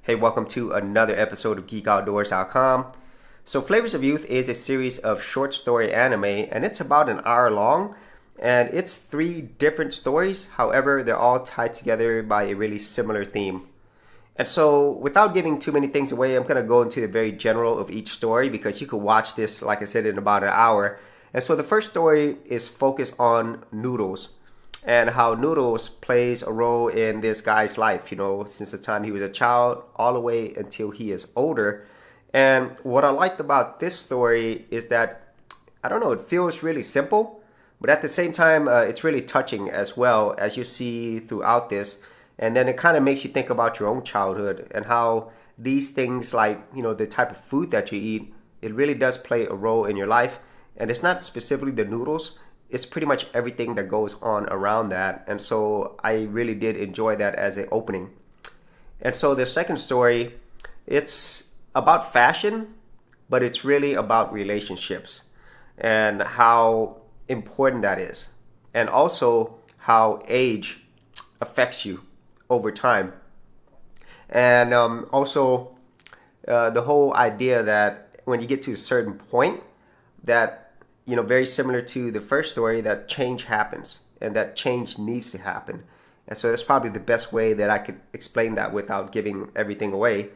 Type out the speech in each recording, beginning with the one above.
Hey, welcome to another episode of GeekOutdoors.com. So Flavors of Youth is a series of short story anime, and it's about an hour long, and it's 3 different stories. However, they're all tied together by a really similar theme. And so without giving too many things away, I'm going to go into the very general of each story because you could watch this, like I said, in about an hour. And so the first story is focused on Noodles and how Noodles plays a role in this guy's life, since the time he was a child all the way until he is older. And what I liked about this story is that, it feels really simple, but at the same time, it's really touching as well, as you see throughout this. And then it kind of makes you think about your own childhood and how these things like, the type of food that you eat, it really does play a role in your life. And it's not specifically the noodles. It's pretty much everything that goes on around that. And so I really did enjoy that as an opening. And so the second story, it's about fashion, but it's really about relationships and how important that is. And also how age affects you over time. And also the whole idea that when you get to a certain point that very similar to the first story, that change happens and that change needs to happen. And so that's probably the best way that I could explain that without giving everything away.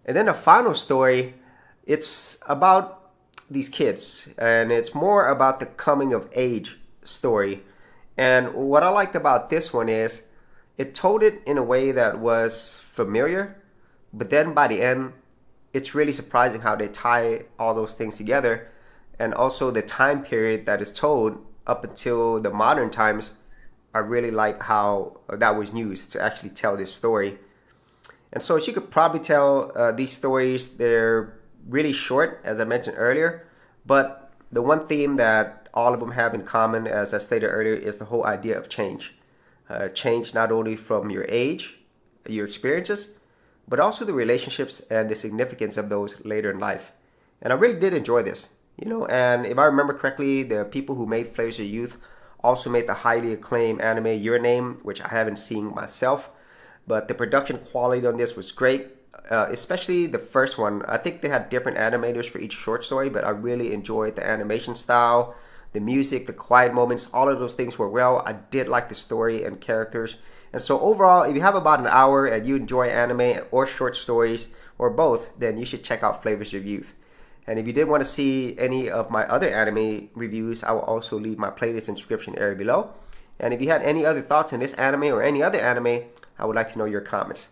And then the final story, it's about these kids, and it's more about the coming of age story. And what I liked about this one is it told it in a way that was familiar, but then by the end, it's really surprising how they tie all those things together. And also the time period that is told up until the modern times, I really like how that was used to actually tell this story. And so as you could probably tell, these stories, they're really short, as I mentioned earlier. But the one theme that all of them have in common, as I stated earlier, is the whole idea of change. Change not only from your age, your experiences, but also the relationships and the significance of those later in life. And I really did enjoy this. And if I remember correctly, the people who made Flavors of Youth also made the highly acclaimed anime Your Name, which I haven't seen myself. But the production quality on this was great, especially the first one. I think they had different animators for each short story, but I really enjoyed the animation style, the music, the quiet moments. All of those things were well. I did like the story and characters. And so overall, if you have about an hour and you enjoy anime or short stories or both, then you should check out Flavors of Youth. And if you did want to see any of my other anime reviews, I will also leave my playlist description area below. And if you had any other thoughts on this anime or any other anime, I would like to know your comments.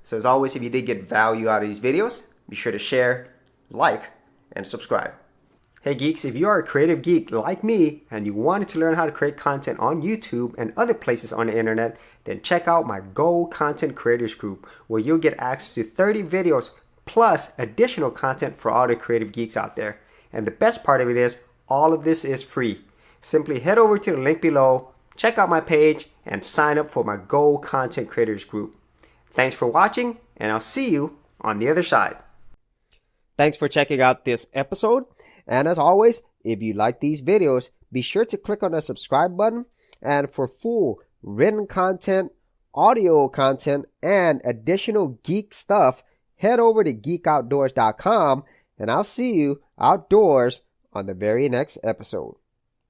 So as always, if you did get value out of these videos, be sure to share, like, and subscribe. Hey geeks, if you are a creative geek like me and you wanted to learn how to create content on YouTube and other places on the internet, then check out my Gold Content Creators Group, where you'll get access to 30 videos plus additional content for all the creative geeks out there. And the best part of it is, all of this is free. Simply head over to the link below, check out my page, and sign up for my Gold Content Creators Group. Thanks for watching, and I'll see you on the other side. Thanks for checking out this episode. And as always, if you like these videos, be sure to click on the subscribe button. And for full written content, audio content, and additional geek stuff, head over to GeekOutdoors.com, and I'll see you outdoors on the very next episode.